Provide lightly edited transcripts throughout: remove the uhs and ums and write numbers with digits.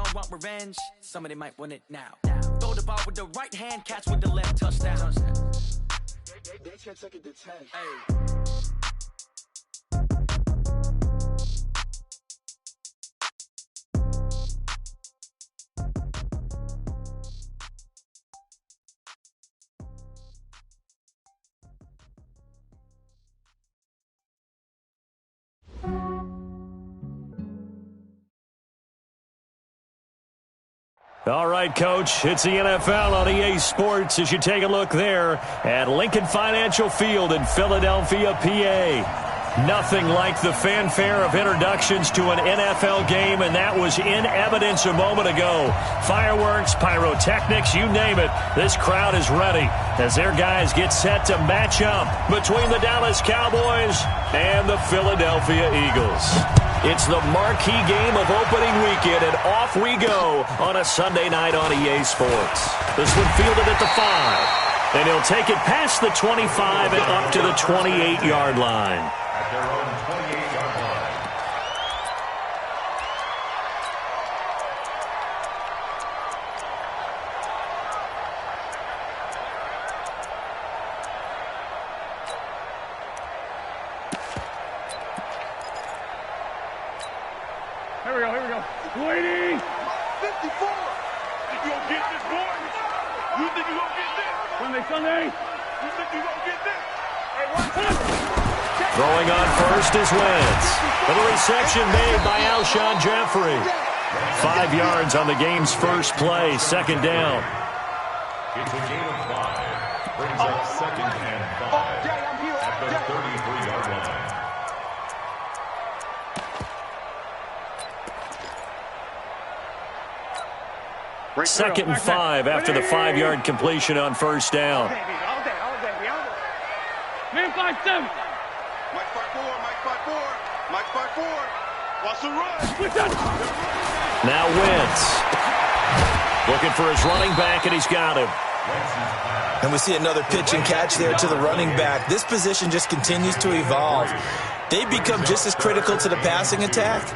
don't want revenge, somebody might win it now. Throw the ball with the right hand, catch with the left, touchdown. They can't take it to 10. Hey. All right, Coach, it's the NFL on EA Sports as you take a look there at Lincoln Financial Field in Philadelphia, PA. Nothing like the fanfare of introductions to an NFL game, and that was in evidence a moment ago. Fireworks, pyrotechnics, you name it. This crowd is ready as their guys get set to match up between the Dallas Cowboys and the Philadelphia Eagles. It's the marquee game of opening weekend, and off we go on a Sunday night on EA Sports. This one fielded at the 5, and he'll take it past the 25 and up to the 28-yard line. At their own 28-yard line. Here we go. Waiting! 54! Think you gonna get this, boy? You think you gonna get this? Sunday? You think you gonna get this? Hey, watch this! Throwing on first is Wentz. And the reception made by Alshon Jeffrey. 5 yards on the game's first play, second down. It's a gain of 5. Brings up second and 5 at the 33-yard line. Second and 5 after the 5-yard completion on first down. Man 5-7. Mike 5-4, Mike 5-4. Watch the run. Now Wentz. Looking for his running back, and he's got him. And we see another pitch and catch there to the running back. This position just continues to evolve. They've become just as critical to the passing attack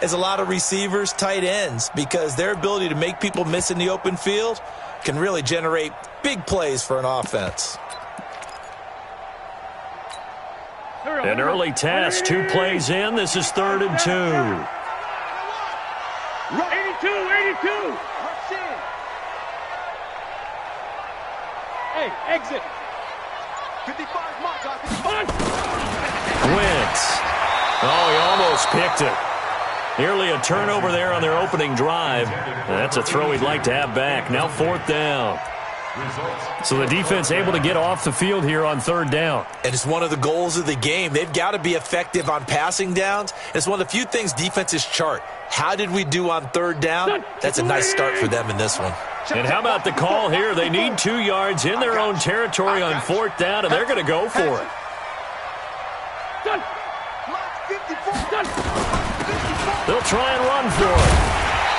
as a lot of receivers, tight ends, because their ability to make people miss in the open field can really generate big plays for an offense. An early test, 2 plays in. This is 3rd and 2. 82. Hey, exit. 55, Mark. Wentz. Oh, he almost picked it. Nearly a turnover there on their opening drive. That's a throw he'd like to have back. Now 4th down. So the defense able to get off the field here on 3rd down. And it's one of the goals of the game. They've got to be effective on passing downs. It's one of the few things defenses chart. How did we do on 3rd down? That's a nice start for them in this one. And how about the call here? They need 2 yards in their own territory on 4th down, and they're going to go for it. They'll try and run for it.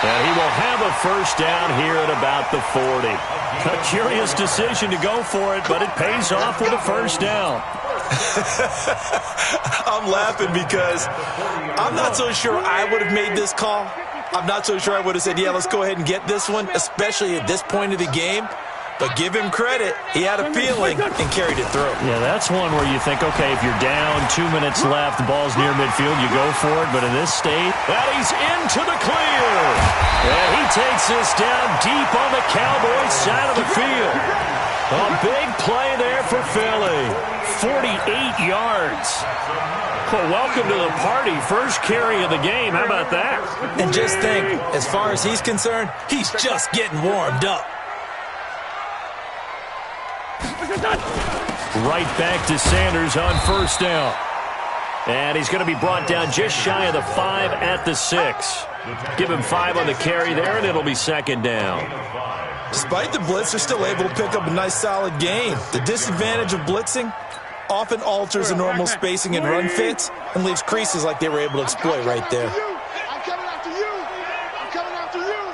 And he will have a first down here at about the 40. A curious decision to go for it, but it pays off with a first down. I'm laughing because I'm not so sure I would have made this call. I'm not so sure I would have said, yeah, let's go ahead and get this one, especially at this point of the game. But give him credit. He had a feeling and carried it through. Yeah, that's one where you think, okay, if you're down, 2 minutes left, the ball's near midfield, you go for it. But in this state, that he's into the clear. And he takes this down deep on the Cowboys side of the field. A big play there for Philly. 48 yards. Well, welcome to the party. First carry of the game. How about that? And just think, as far as he's concerned, he's just getting warmed up. Right back to Sanders on first down. And he's going to be brought down just shy of the 5 at the 6. Give him 5 on the carry there, and it'll be second down. Despite the blitz, they're still able to pick up a nice, solid gain. The disadvantage of blitzing often alters the normal spacing and run fits and leaves creases like they were able to exploit right there. I'm coming after you. I'm coming after you.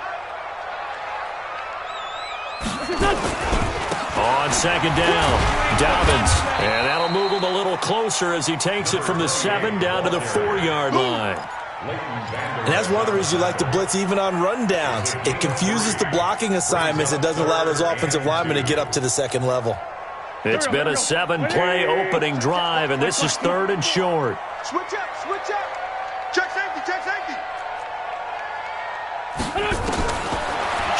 On second down, Dobbins. And that'll move him a little closer as he takes it from the 7 down to the 4-yard line. And that's one of the reasons you like to blitz even on rundowns. It confuses the blocking assignments. It doesn't allow those offensive linemen to get up to the second level. It's been a 7-play opening drive, and this is 3rd and short. Switch up, switch up. Check safety, check safety.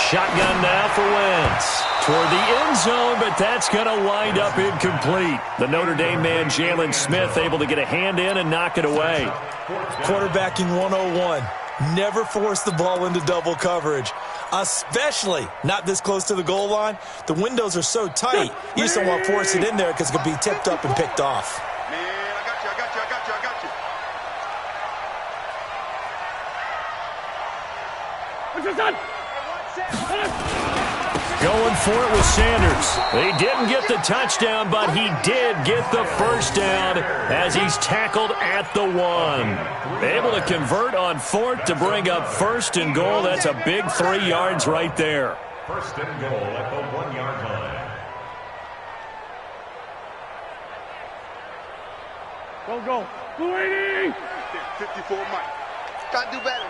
Shotgun now for Wentz. Toward the end zone, but that's going to wind up incomplete. The Notre Dame man, Jalen Smith, able to get a hand in and knock it away. Quarterbacking 101. Never force the ball into double coverage, especially not this close to the goal line. The windows are so tight, you just don't want to force it in there because it could be tipped up and picked off. Man, I got you, I got you, I got you, I got you. Going for it with Sanders. He didn't get the touchdown, but he did get the first down as he's tackled at the 1. Able to convert on 4th to bring up 1st and goal. That's a big 3 yards right there. 1st and goal at the 1-yard line. Go. 280. 54 Mike. Gotta do better.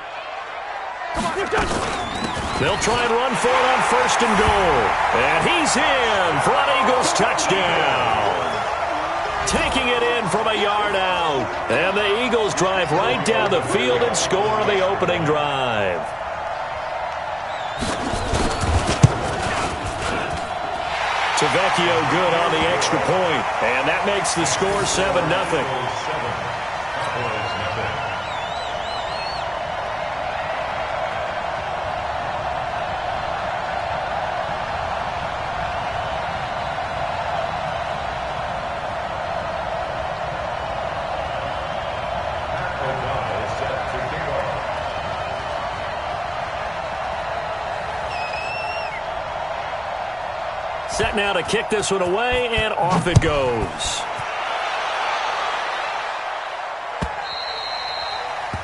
They'll try and run for it on 1st and goal. And he's in for an Eagles touchdown. Taking it in from a yard out. And the Eagles drive right down the field and score on the opening drive. Tavecchio good on the extra point. And that makes the score 7-0. Set now to kick this one away, and off it goes.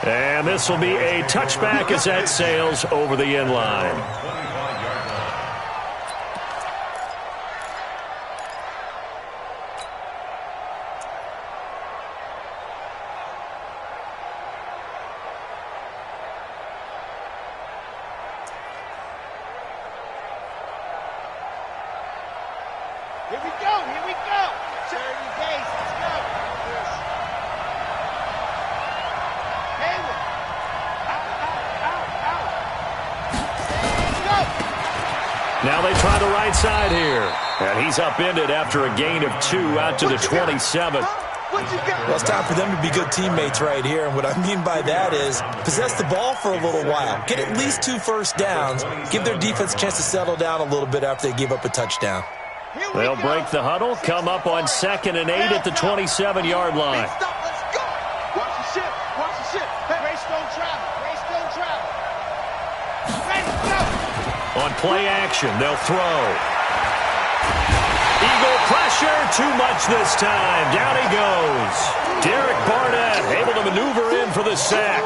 And this will be a touchback as that sails over the end line. Here we go, here we go. Charity base, let's go. Hayward. Out. Go. Now they try the right side here. And he's upended after a gain of 2 out to the 27. What you got? Well, it's time for them to be good teammates right here. And what I mean by that is possess the ball for a little while. Get at least 2 first downs. Give their defense a chance to settle down a little bit after they give up a touchdown. They'll break the huddle, come up on 2nd and 8 at the 27-yard line. Stop, let's go. Watch the ship, watch the ship. Hey, race don't travel, race don't travel. Ready, go. On play action, they'll throw. Eagle pressure, too much this time. Down he goes. Derek Barnett able to maneuver in for the sack.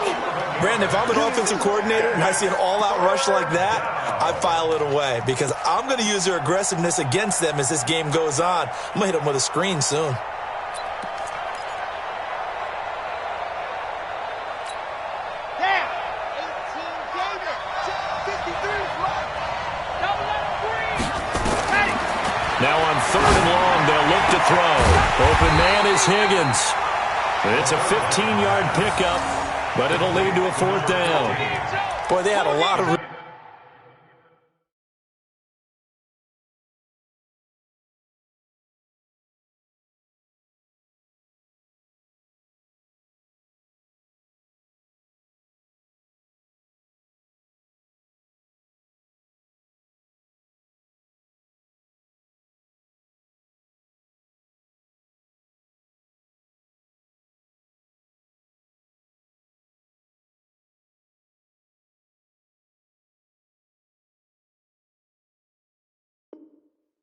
Brandon, if I'm an offensive coordinator and I see an all-out rush like that, I file it away because I'm going to use their aggressiveness against them as this game goes on. I'm going to hit them with a screen soon. Down. 18 David. 53 left. Double up 3. Ready. Now on 3rd and long, they'll look to throw. Open man is Higgins. It's a 15-yard pickup, but it'll lead to a 4th down. Boy, they had a lot of...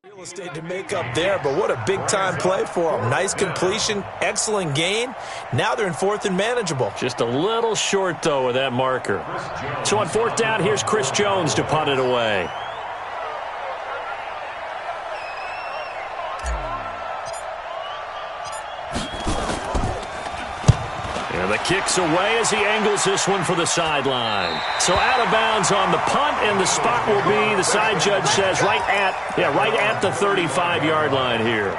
real estate to make up there, but what a big-time play for them. Nice completion, excellent gain. Now they're in 4th and manageable. Just a little short, though, with that marker. So on 4th down, here's Chris Jones to punt it away. And the Kicks away as he angles this one for the sideline. So out of bounds on the punt, and the spot will be, the side judge says, right at the 35-yard line here.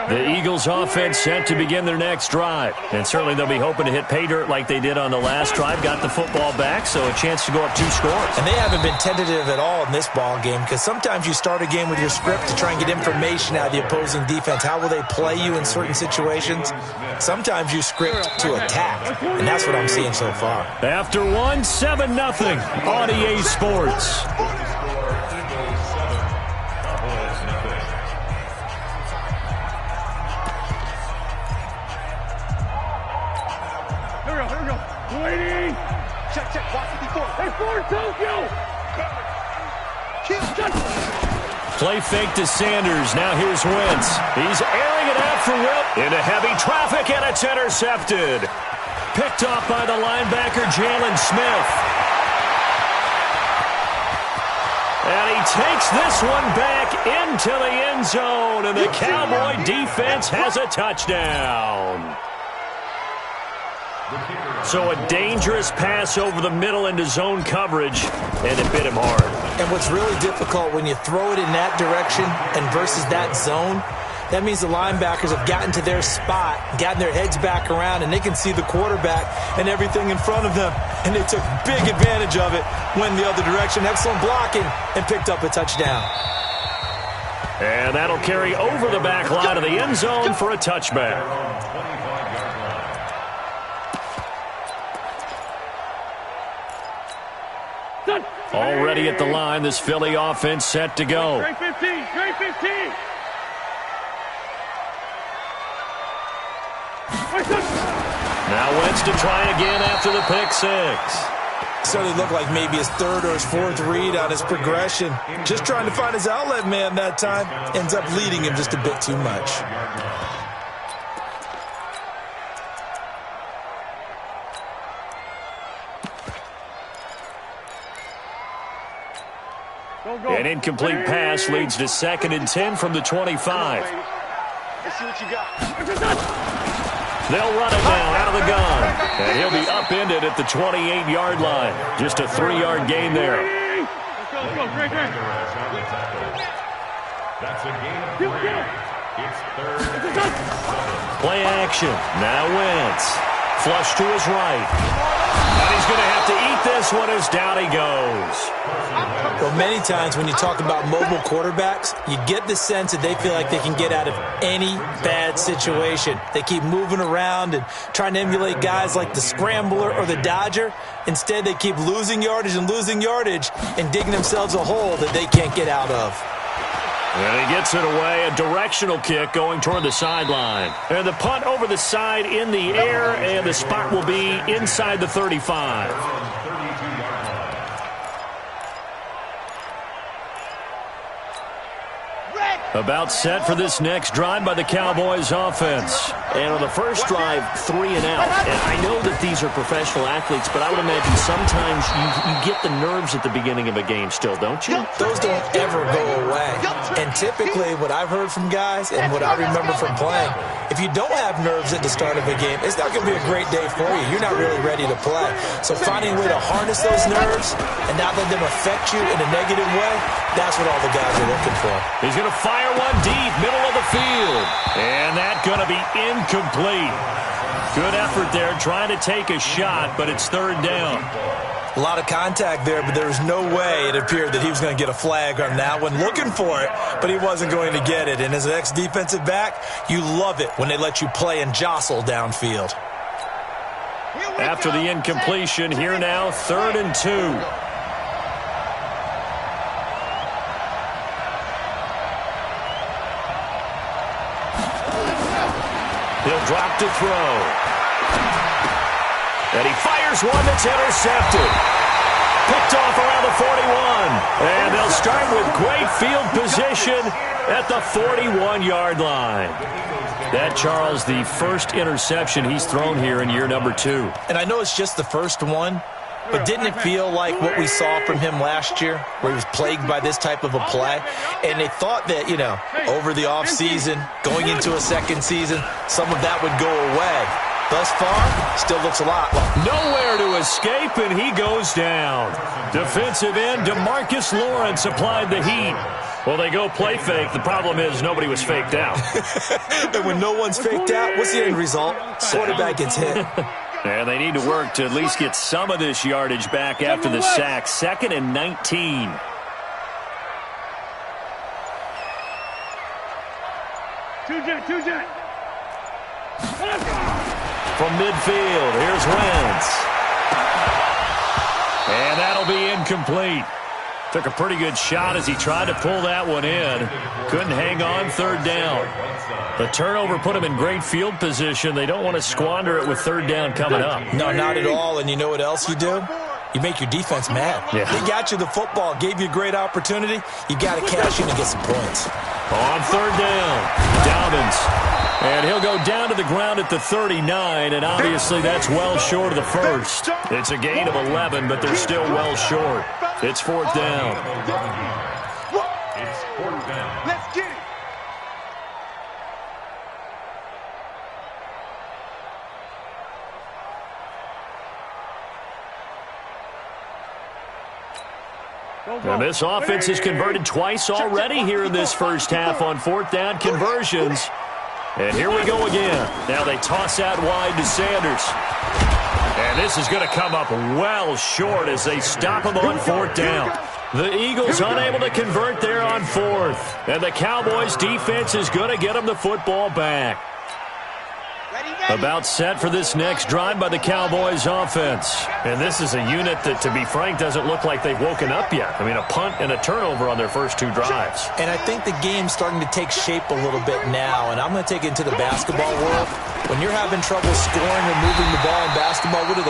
The Eagles offense set to begin their next drive. And certainly they'll be hoping to hit pay dirt like they did on the last drive. Got the football back, so a chance to go up 2 scores. And they haven't been tentative at all in this ball game, because sometimes you start a game with your script to try and get information out of the opposing defense. How will they play you in certain situations? Sometimes you script to attack, and that's what I'm seeing so far. After 7-0 on EA Sports. Waiting. Check, watch 54. Hey, forward, Tokyo. Play fake to Sanders. Now here's Wentz. He's airing it out for Will. Into heavy traffic, and it's intercepted. Picked off by the linebacker, Jalen Smith. And he takes this one back into the end zone, and the Cowboy defense has a touchdown. So a dangerous pass over the middle into zone coverage, and it bit him hard. And what's really difficult when you throw it in that direction and versus that zone, that means the linebackers have gotten to their spot, gotten their heads back around, and they can see the quarterback and everything in front of them. And they took big advantage of it, went the other direction, excellent blocking, and picked up a touchdown. And that'll carry over the back line of the end zone for a touchback. Already at the line, this Philly offense set to go. Trey 15. Now Wentz to try again after the pick six. Certainly looked like maybe his third or his fourth read on his progression. Just trying to find his outlet man that time. Ends up leading him just a bit too much. An incomplete pass leads to 2nd and 10 from the 25. Let's see what you got. They'll run it now out of the gun. And he'll be upended at the 28-yard line. Just a 3-yard gain there. Let's go, Greg. That's a gain of 3. It's 3rd and 7. Play action. Now Wentz. Flush to his right. And he's going to have to eat this one as down he goes. Well, many times when you talk about mobile quarterbacks, you get the sense that they feel like they can get out of any bad situation. They keep moving around and trying to emulate guys like the Scrambler or the Dodger. Instead, they keep losing yardage and digging themselves a hole that they can't get out of. And he gets it away, a directional kick going toward the sideline. And the punt over the side in the air, and the spot will be inside the 35. About set for this next drive by the Cowboys offense. And on the first drive, 3 and out. And I know that these are professional athletes, but I would imagine sometimes you get the nerves at the beginning of a game still, don't you? Those don't ever go away. And typically what I've heard from guys and what I remember from playing, if you don't have nerves at the start of a game, it's not going to be a great day for you. You're not really ready to play. So finding a way to harness those nerves and not let them affect you in a negative way, that's what all the guys are looking for. He's going to fire one deep, middle of the field. And that's going to be incomplete. Good effort there, trying to take a shot, but it's 3rd down. A lot of contact there, but there was no way it appeared that he was going to get a flag on that one. Looking for it, but he wasn't going to get it. And as an ex-defensive back, you love it when they let you play and jostle downfield. After the incompletion, here now, 3rd and 2. He'll drop to throw. And he fires one that's intercepted. Picked off around the 41. And they'll start with great field position at the 41-yard line. That, Charles, the first interception he's thrown here in year number 2. And I know it's just the first one, but didn't it feel like what we saw from him last year, where he was plagued by this type of a play? And they thought that, you know, over the offseason, going into a second season, some of that would go away. Thus far, still looks a lot like nowhere to escape, and he goes down. Defensive end DeMarcus Lawrence applied the heat. Well, they go play fake. The problem is nobody was faked out. And when no one's faked out, what's the end result? Quarterback gets hit. And they need to work to at least get some of this yardage back after the sack. 2nd and 19. Two-jet. From midfield, here's Wentz. And that'll be incomplete. Took a pretty good shot as he tried to pull that one in. Couldn't hang on, 3rd down. The turnover put him in great field position. They don't want to squander it with 3rd down coming up. No, not at all. And you know what else you do? You make your defense mad. Yeah. They got you the football, gave you a great opportunity. You got to cash in and get some points. On 3rd down, Dobbins. And he'll go down to the ground at the 39, and obviously that's well short of the first. It's a gain of 11, but they're still well short. It's 4th down. It's 4th down. Let's get it. And this offense has converted twice already here in this first half on 4th down conversions. And here we go again. Now they toss out wide to Sanders. And this is going to come up well short as they stop him on 4th down. The Eagles unable to convert there on 4th. And the Cowboys defense is going to get them the football back. About set for this next drive by the Cowboys offense. And this is a unit that, to be frank, doesn't look like they've woken up yet. I mean, a punt and a turnover on their first 2 drives. And I think the game's starting to take shape a little bit now. And I'm going to take it into the basketball world. When you're having trouble scoring or moving the ball in basketball, what do?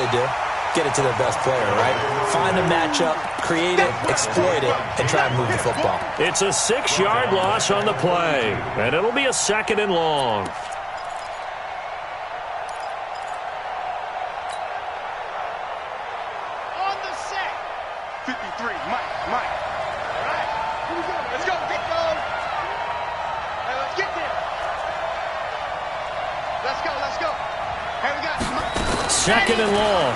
Get it to their best player, right? Find a matchup, create it, exploit it, and try and move the football. It's a 6-yard loss on the play. And it'll be a 2nd and long. Second and long.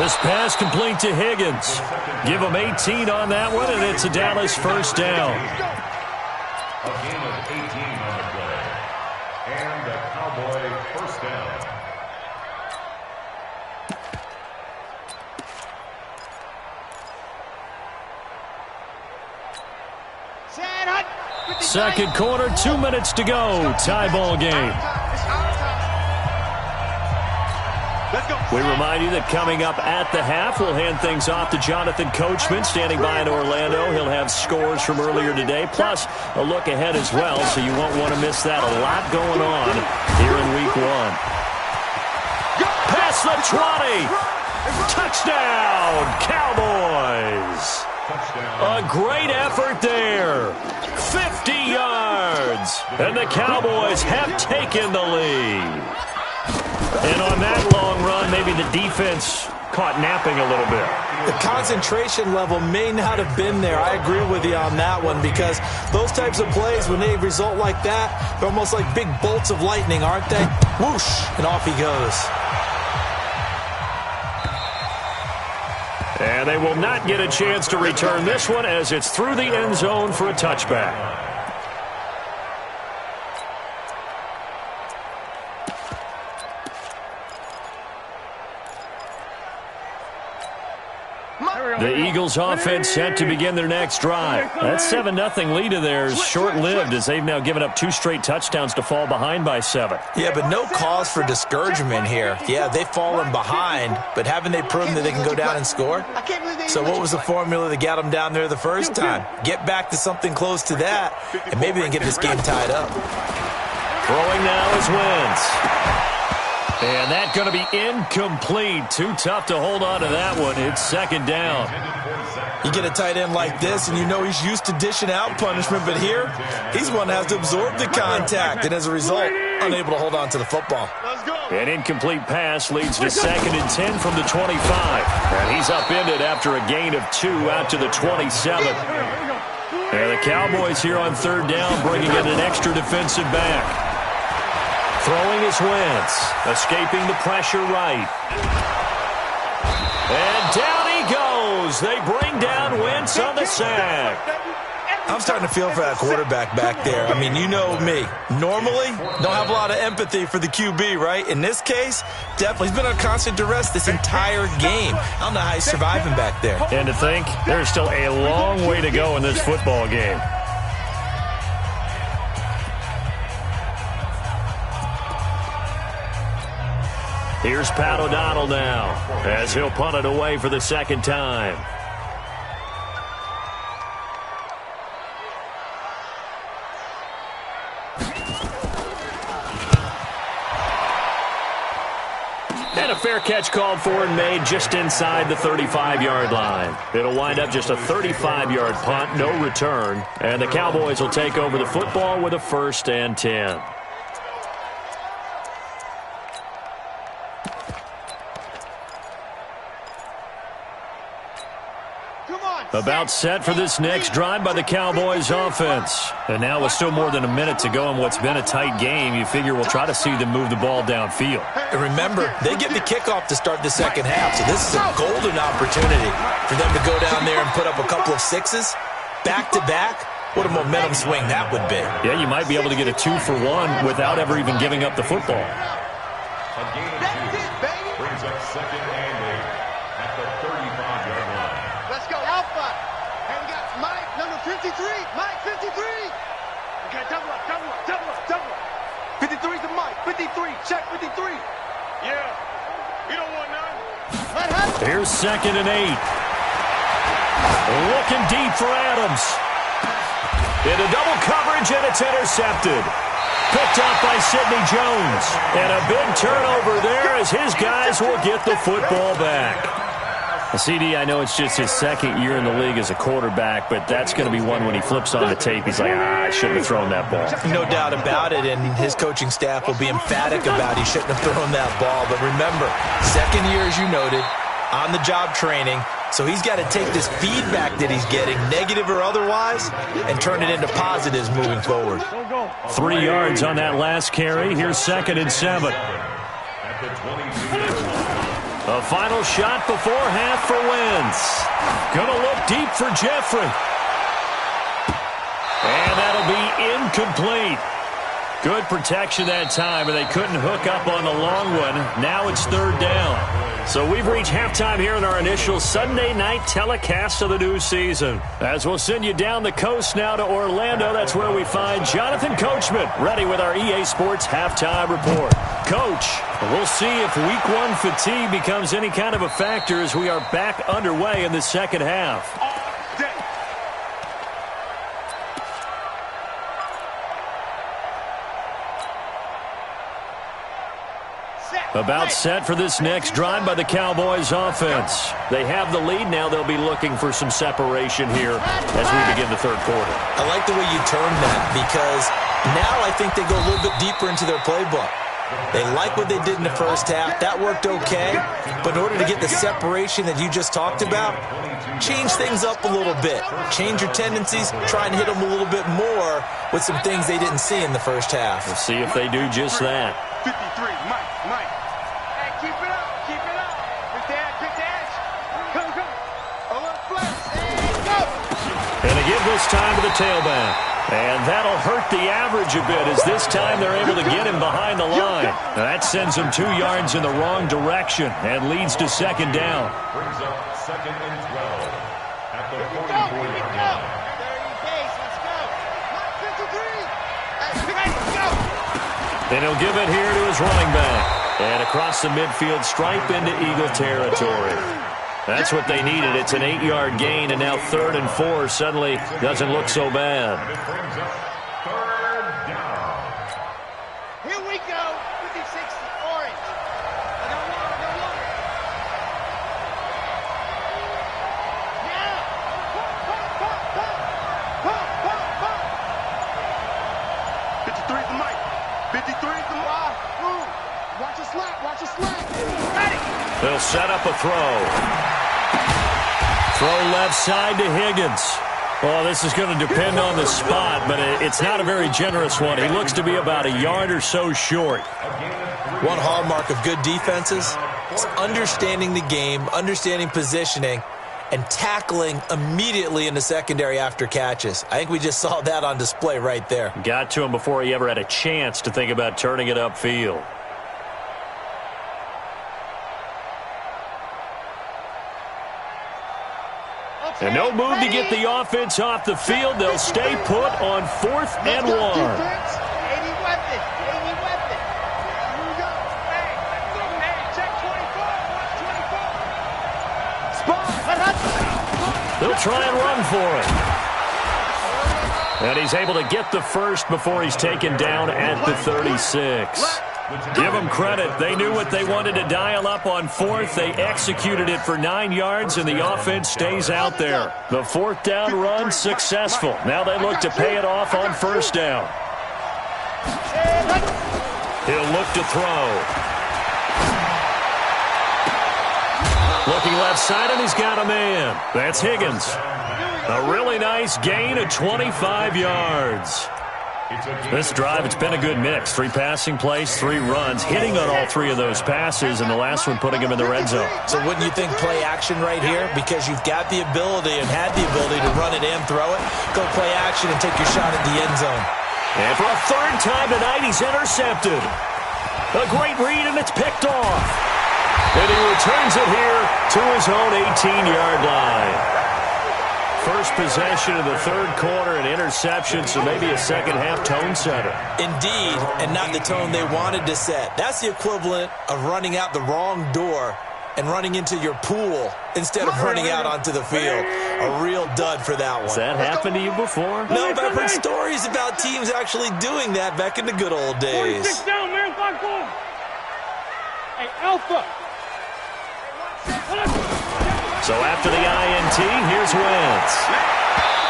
This pass complete to Higgins. Give him 18 on that one, and it's a Dallas 1st down. A gain of 18 on the play. And a Cowboy 1st down. Second quarter, 2 minutes to go. Tie ball game. We remind you that coming up at the half, we'll hand things off to Jonathan Coachman, standing by in Orlando. He'll have scores from earlier today, plus a look ahead as well, so you won't want to miss that. A lot going on here in Week 1. Past the 20. Touchdown, Cowboys. A great effort there. 50 yards. And the Cowboys have taken the lead. And on that long run, maybe the defense caught napping a little bit. The concentration level may not have been there. I agree with you on that one, because those types of plays, when they result like that, they're almost like big bolts of lightning, aren't they? Whoosh, and off he goes. And they will not get a chance to return this one as it's through the end zone for a touchback. The Eagles offense set to begin their next drive. That 7-0 lead of theirs short-lived as they've now given up 2 straight touchdowns to fall behind by 7. Yeah, but no cause for discouragement here. Yeah, they've fallen behind, but haven't they proven that they can go down and score? So what was the formula that got them down there the first time? Get back to something close to that, and maybe they can get this game tied up. Throwing now is Wentz. And that's going to be incomplete. Too tough to hold on to that one. It's 2nd down. You get a tight end like this, and you know he's used to dishing out punishment, but here, he's one that has to absorb the contact, and as a result, unable to hold on to the football. Let's go. An incomplete pass leads to 2nd and 10 from the 25. And he's upended after a gain of 2 out to the 27. And the Cowboys here on 3rd down bringing in an extra defensive back. Throwing is Wentz, escaping the pressure right. And down he goes. They bring down Wentz on the sack. I'm starting to feel for that quarterback back there. I mean, you know me. Normally, don't have a lot of empathy for the QB, right? In this case, definitely. He's been on constant duress this entire game. I don't know how he's surviving back there. And to think, there's still a long way to go in this football game. Here's Pat O'Donnell now, as he'll punt it away for the 2nd time. And a fair catch called for and made just inside the 35-yard line. It'll wind up just a 35-yard punt, no return. And the Cowboys will take over the football with a 1st and 10. About set for this next drive by the Cowboys offense. And now with still more than a minute to go in what's been a tight game, you figure we'll try to see them move the ball downfield. And remember, they get the kickoff to start the 2nd half, so this is a golden opportunity for them to go down there and put up a couple of 6s back-to-back. What a momentum swing that would be. Yeah, you might be able to get a 2-for-1 without ever even giving up the football. A gain of 2 brings up 2nd and 8 at the 35-yard line. Let's go, Alpha. And we got Mike, number 53. Mike, 53. Okay, double up, double up, double up, double up. 53 to Mike, 53. Check 53. Yeah. We don't want none. Let happen. Here's 2nd and 8. Looking deep for Adams. Into double coverage, and it's intercepted. Picked up by Sidney Jones. And a big turnover there as his guys will get the football back. CD, I know it's just his 2nd year in the league as a quarterback, but that's going to be one when he flips on the tape, he's like, I shouldn't have thrown that ball. No doubt about it, and his coaching staff will be emphatic about he shouldn't have thrown that ball. But remember, 2nd year, as you noted, on-the-job training, so he's got to take this feedback that he's getting, negative or otherwise, and turn it into positives moving forward. 3 yards on that last carry. Here's 2nd and 7. At the 22. A final shot before half for Wentz. Gonna look deep for Jeffrey. And that'll be incomplete. Good protection that time, and they couldn't hook up on the long one. Now it's 3rd down. So we've reached halftime here in our initial Sunday night telecast of the new season. As we'll send you down the coast now to Orlando, that's where we find Jonathan Coachman, ready with our EA Sports halftime report. Coach, we'll see if Week 1 fatigue becomes any kind of a factor as we are back underway in the 2nd half. About set for this next drive by the Cowboys offense. They have the lead now. They'll be looking for some separation here as we begin the 3rd quarter. I like the way you turned that because now I think they go a little bit deeper into their playbook. They like what they did in the 1st half. That worked okay. But in order to get the separation that you just talked about, change things up a little bit. Change your tendencies. Try and hit them a little bit more with some things they didn't see in the 1st half. We'll see if they do just that. 53, Mike. Hey, keep it up, keep it up. Quick to edge. Come. A little flex. And go. And they give this time to the tailback. And that'll hurt the average a bit as this time they're able to get him behind the line. Now that sends him 2 yards in the wrong direction and leads to 2nd down. Brings up 2nd and 12 at the 44-yard Go. line. 30 pace, let's go. 53. Let's go. And he'll give it here to his running back. And across the midfield stripe into Eagle territory. That's what they needed. It's an 8-yard gain, and now 3rd and 4 suddenly doesn't look so bad. It brings up 3rd down. Here we go. 56 orange. I got one. Now. Pump. 53 to Mike. 53 to Mike. Watch a slap. Watch a slap. They'll set up a throw. Throw left side to Higgins. Well, this is going to depend on the spot, but it's not a very generous one. He looks to be about a yard or so short. One hallmark of good defenses is understanding the game, understanding positioning, and tackling immediately in the secondary after catches. I think we just saw that on display right there. Got to him before he ever had a chance to think about turning it upfield. And no move to get the offense off the field. They'll stay put on 4th and 1. 80 weapon. 80 weapon. Here we go. Hey, check 24. Spot. They'll try and run for it. And he's able to get the first before he's taken down at the 36. Give them credit. They knew what they wanted to dial up on 4th. They executed it for 9 yards, and the offense stays out there. The 4th down run successful. Now they look to pay it off on 1st down. He'll look to throw. Looking left side, and he's got a man. That's Higgins. A really nice gain of 25 yards. This drive, it's been a good mix. 3 passing plays, 3 runs, hitting on all 3 of those passes, and the last one putting him in the red zone. So wouldn't you think play action right here? Because you've got the ability and had the ability to run it and throw it. Go play action and take your shot at the end zone. And for a 3rd time tonight, he's intercepted. A great read, and it's picked off. And he returns it here to his own 18-yard line. First possession of the 3rd quarter, an interception, so maybe a second-half tone setter. Indeed, and not the tone they wanted to set. That's the equivalent of running out the wrong door and running into your pool instead of running out onto the field. A real dud for that one. Has that happened to you before? No, but I've heard stories about teams actually doing that back in the good old days. 46 down, man. 5-4. Hey, Alpha. So after the INT, here's Wentz.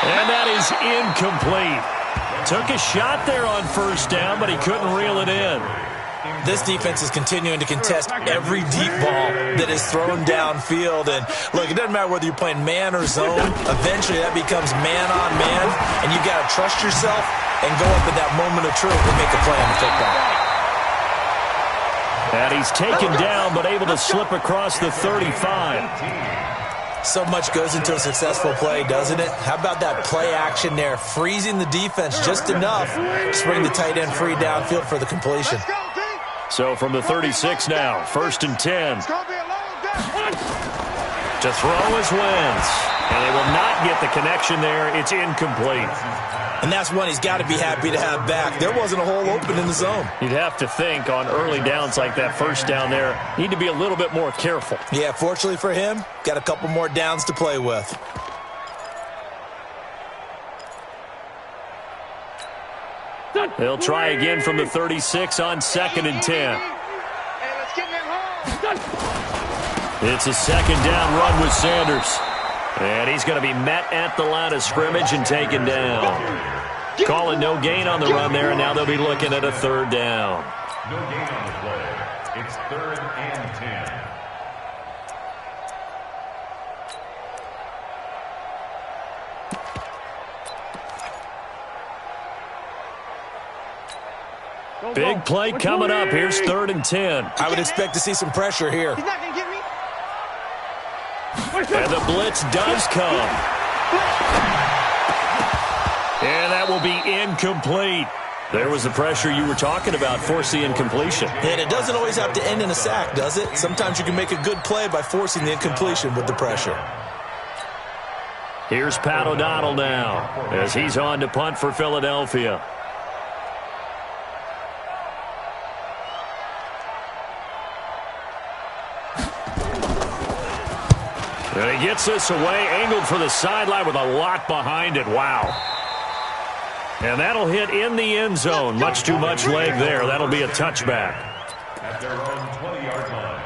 And that is incomplete. Took a shot there on 1st down, but he couldn't reel it in. This defense is continuing to contest every deep ball that is thrown downfield. And look, it doesn't matter whether you're playing man or zone. Eventually that becomes man on man, and you got to trust yourself and go up at that moment of truth and make a play on the football. And he's taken down, but able to slip across the 35. So much goes into a successful play, doesn't it? How about that play action there, freezing the defense just enough to bring the tight end free downfield for the completion. So from the 36 now, 1st and 10. To throw is Wentz. And they will not get the connection there. It's incomplete. And that's one he's got to be happy to have back. There wasn't a hole open in the zone. You'd have to think on early downs like that 1st down there, need to be a little bit more careful. Yeah, fortunately for him, got a couple more downs to play with. They'll try again from the 36 on 2nd and 10. It's a 2nd down run with Sanders. And he's going to be met at the line of scrimmage and taken down. Calling no gain on the run there, and now they'll be looking at a 3rd down. No gain on the play. It's 3rd and 10. Big play coming up. Here's 3rd and 10. I would expect to see some pressure here. He's not going to get me. And the blitz does come. And that will be incomplete. There was the pressure you were talking about, force the incompletion. And it doesn't always have to end in a sack, does it? Sometimes you can make a good play by forcing the incompletion with the pressure. Here's Pat O'Donnell now as he's on to punt for Philadelphia. And he gets this away, angled for the sideline with a lot behind it. Wow. And that'll hit in the end zone. Much too much leg there. That'll be a touchback. At their own 20-yard line.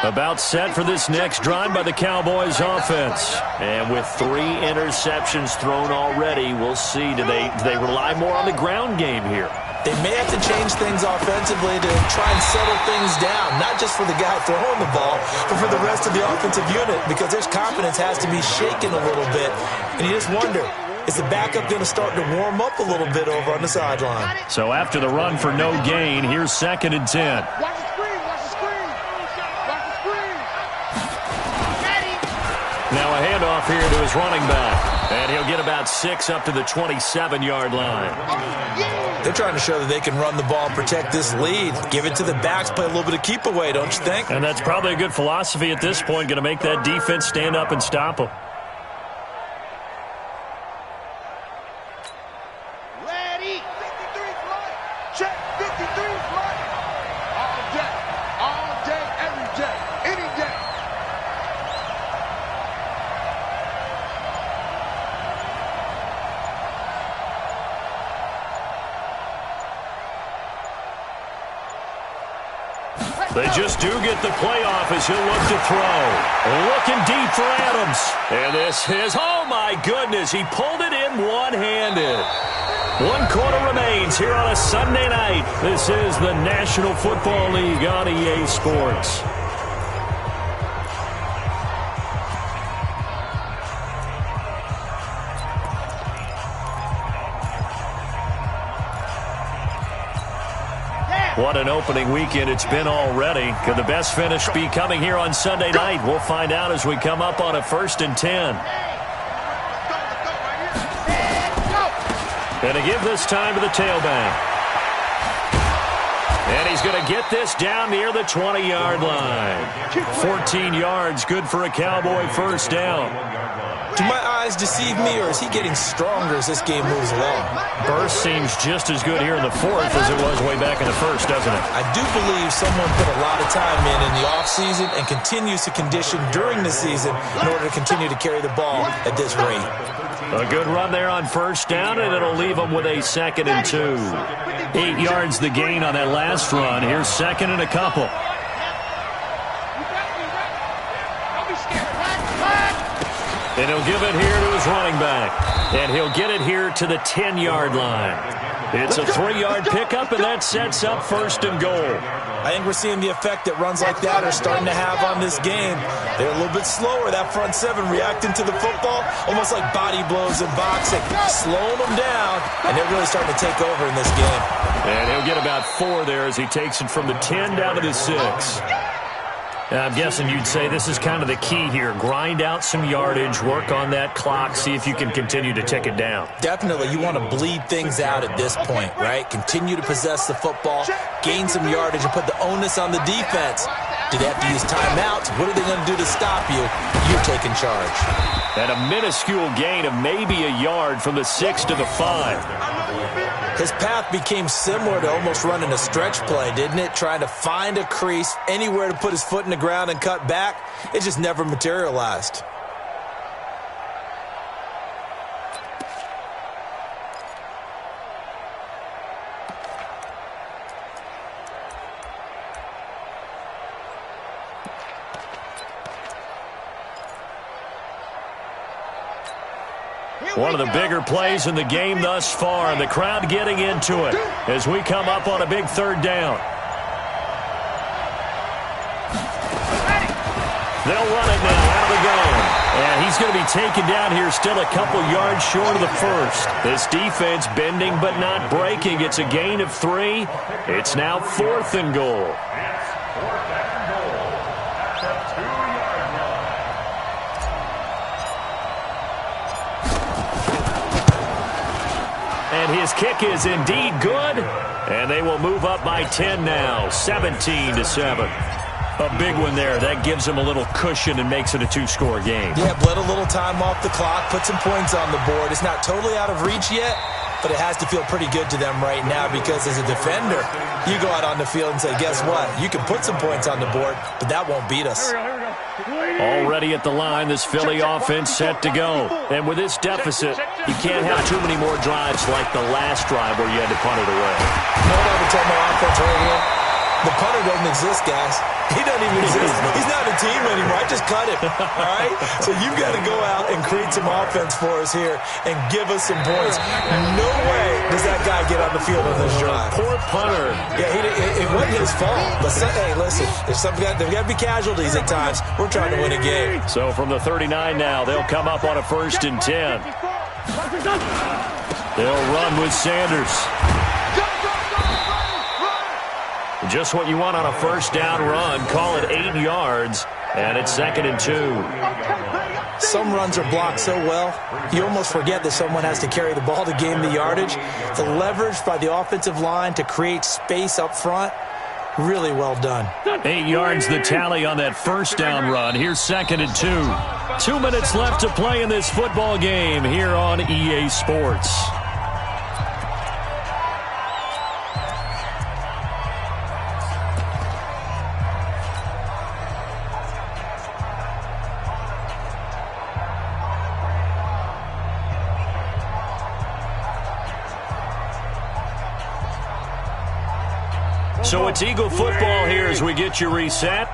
About set for this next drive by the Cowboys offense. And with 3 interceptions thrown already, we'll see. Do they rely more on the ground game here? They may have to change things offensively to try and settle things down, not just for the guy throwing the ball, but for the rest of the offensive unit, because their confidence has to be shaken a little bit. And you just wonder, is the backup going to start to warm up a little bit over on the sideline? So after the run for no gain, here's 2nd and 10. Watch the screen, watch the screen. Watch the screen. Now a handoff here to his running back. And he'll get about 6 up to the 27-yard line. They're trying to show that they can run the ball and protect this lead. Give it to the backs, play a little bit of keep away, don't you think? And that's probably a good philosophy at this point, going to make that defense stand up and stop them. Ready. 53's right. Check. 53's right. All day, every day, any day. They just do get the playoff as he'll look to throw. Looking deep for Adams. And this is, oh my goodness, he pulled it in one-handed. 1 quarter remains here on a Sunday night. This is the National Football League on EA Sports. What an opening weekend it's been already. Could the best finish be coming here on Sunday night? We'll find out as we come up on a 1st and 10. And to give this time to the tailback. And he's going to get this down near the 20-yard line. 14 yards, good for a Cowboy first down. Do my eyes deceive me, or is he getting stronger as this game moves along? Burst seems just as good here in the 4th as it was way back in the 1st, doesn't it? I do believe someone put a lot of time in the offseason and continues to condition during the season in order to continue to carry the ball at this rate. A good run there on first down, and it'll leave them with a 2nd and 2. 8 yards the gain on that last run. Here's 2nd and a couple. And he'll give it here to his running back. And he'll get it here to the 10-yard line. It's a 3-yard pickup, and that sets up 1st and goal. I think we're seeing the effect that runs like that are starting to have on this game. They're a little bit slower, that front 7 reacting to the football, almost like body blows in boxing, slowing them down, and they're really starting to take over in this game. And he'll get about 4 there as he takes it from the 10 down to the 6. I'm guessing you'd say this is kind of the key here. Grind out some yardage, work on that clock, see if you can continue to tick it down. Definitely. You want to bleed things out at this point, right? Continue to possess the football, gain some yardage, and put the onus on the defense. Do they have to use timeouts? What are they going to do to stop you? You're taking charge. And a minuscule gain of maybe a yard from the 6 to the 5. His path became similar to almost running a stretch play, didn't it? Trying to find a crease, anywhere to put his foot in the ground and cut back. It just never materialized. One of the bigger plays in the game thus far, and the crowd getting into it as we come up on a big 3rd down. They'll run it now out of the gun. And he's going to be taken down here still a couple yards short of the 1st. This defense bending but not breaking. It's a gain of 3. It's now 4th and goal. And his kick is indeed good. And they will move up by 10 now, 17-7. A big one there. That gives them a little cushion and makes it a 2-score game. Yeah, bled a little time off the clock, put some points on the board. It's not totally out of reach yet, but it has to feel pretty good to them right now because as a defender, you go out on the field and say, guess what? You can put some points on the board, but that won't beat us. Already at the line, this Philly offense set to go. And with this deficit, you can't have too many more drives like the last drive where you had to punt it away. You know what I would tell my offense right here? The punter doesn't exist, guys. He doesn't even exist. He's not a team anymore. I just cut him. All right? So you've got to go out and create some offense for us here and give us some points. No way does that guy get on the field on this drive. Poor punter. Yeah, it wasn't his fault. But, hey, listen, there's got to be casualties at times. We're trying to win a game. So from the 39 now, they'll come up on a 1st and 10. They'll run with Sanders. Just what you want on a 1st down run. Call it 8 yards, and it's 2nd and 2. Some runs are blocked so well, you almost forget that someone has to carry the ball to gain the yardage. The leverage by the offensive line to create space up front, really well done. 8 yards the tally on that 1st down run. Here's 2nd and 2. 2 minutes left to play in this football game here on EA Sports. So it's Eagle football here as we get you reset.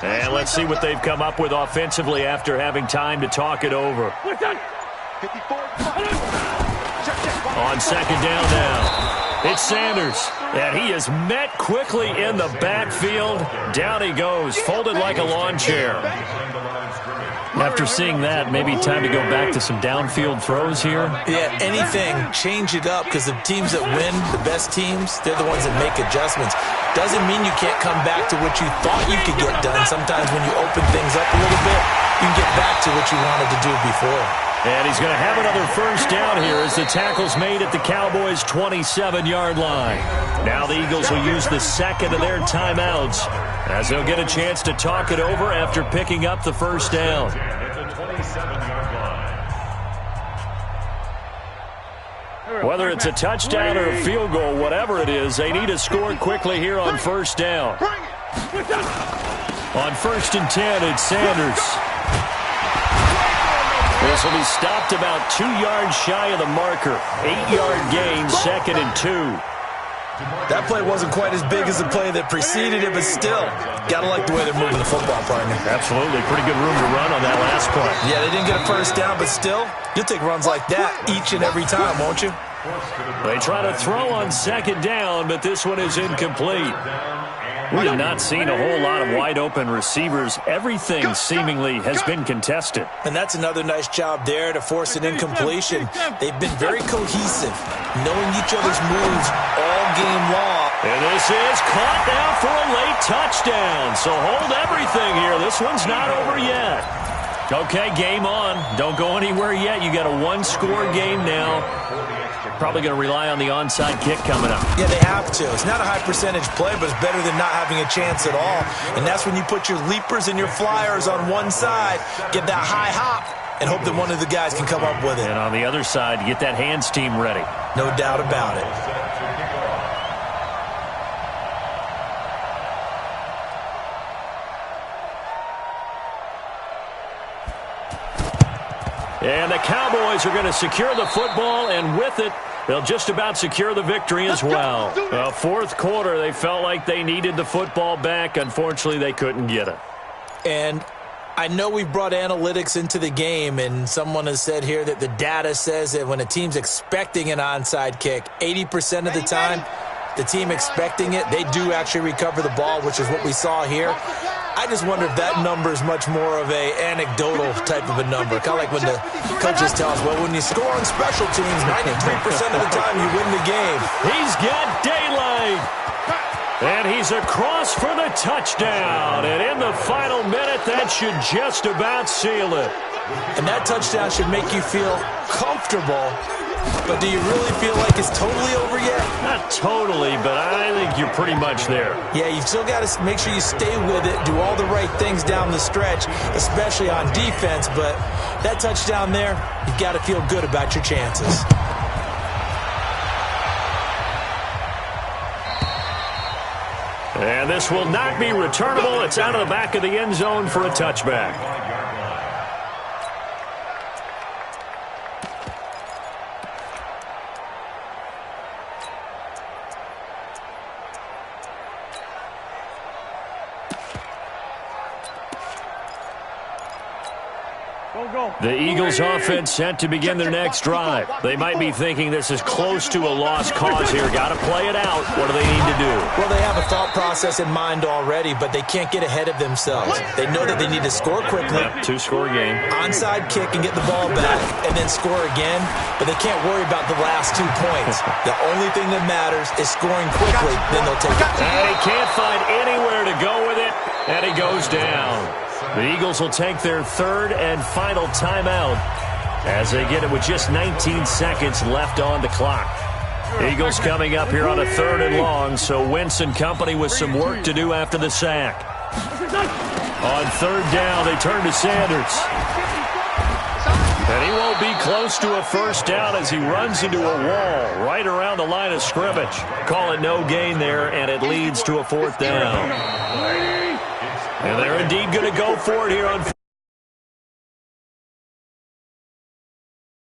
And let's see what they've come up with offensively after having time to talk it over. On 2nd down now, it's Sanders. And he is met quickly in the backfield. Down he goes, folded like a lawn chair. After seeing that, maybe time to go back to some downfield throws here. Yeah, anything, change it up, because the teams that win, the best teams, they're the ones that make adjustments. Doesn't mean you can't come back to what you thought you could get done. Sometimes when you open things up a little bit, you can get back to what you wanted to do before. And he's going to have another 1st down here as the tackle's made at the Cowboys' 27-yard line. Now the Eagles will use the 2nd of their timeouts as they'll get a chance to talk it over after picking up the 1st down. Whether it's a touchdown or a field goal, whatever it is, they need to score quickly here on 1st down. On 1st and 10, it's Sanders. This will be stopped about 2 yards shy of the marker. 8-yard gain, 2nd and 2. That play wasn't quite as big as the play that preceded it, but still, got to like the way they're moving the football, partner. Absolutely. Pretty good room to run on that last play. Yeah, they didn't get a 1st down, but still, you'll take runs like that each and every time, won't you? They try to throw on 2nd down, but this one is incomplete. We have not seen a whole lot of wide-open receivers. Everything seemingly has been contested. And that's another nice job there to force an incompletion. They've been very cohesive, knowing each other's moves all game long. And this is caught now for a late touchdown. So hold everything here. This one's not over yet. Okay, game on. Don't go anywhere yet. You got a 1-score game now. Probably going to rely on the onside kick coming up. Yeah, they have to. It's not a high-percentage play, but it's better than not having a chance at all. And that's when you put your leapers and your flyers on one side, get that high hop, and hope that one of the guys can come up with it. And on the other side, get that hands team ready. No doubt about it. And the Cowboys are going to secure the football, and with it, they'll just about secure the victory as well. Well, 4th quarter, they felt like they needed the football back. Unfortunately, they couldn't get it. And I know we brought analytics into the game, and someone has said here that the data says that when a team's expecting an onside kick, 80% of the time, the team expecting it, they do actually recover the ball, which is what we saw here. I just wonder if that number is much more of a anecdotal type of a number. Kind of like when the coaches tell us, well, when you score on special teams, 93% of the time you win the game. He's got daylight. And he's across for the touchdown. And in the final minute, that should just about seal it. And that touchdown should make you feel comfortable. But do you really feel like it's totally over yet? Not totally, but I think you're pretty much there. Yeah, you've still got to make sure you stay with it, do all the right things down the stretch, especially on defense. But that touchdown there, you've got to feel good about your chances. And this will not be returnable. It's out of the back of the end zone for a touchback. The Eagles offense set to begin their next drive. They might be thinking this is close to a lost cause here. Got to play it out. What do they need to do? Well, they have a thought process in mind already, but they can't get ahead of themselves. They know that they need to score quickly. Yep, two-score game. Onside kick and get the ball back and then score again, but they can't worry about the last 2 points. The only thing that matters is scoring quickly, then they'll take it. And he can't find anywhere to go with it, and he goes down. The Eagles will take their third and final timeout as they get it with just 19 seconds left on the clock. Eagles coming up here on a 3rd and long, so Wentz and company with some work to do after the sack. On 3rd down, they turn to Sanders. And he won't be close to a first down as he runs into a wall right around the line of scrimmage. Call it no gain there, and it leads to a 4th down. And they're indeed going to go for it here on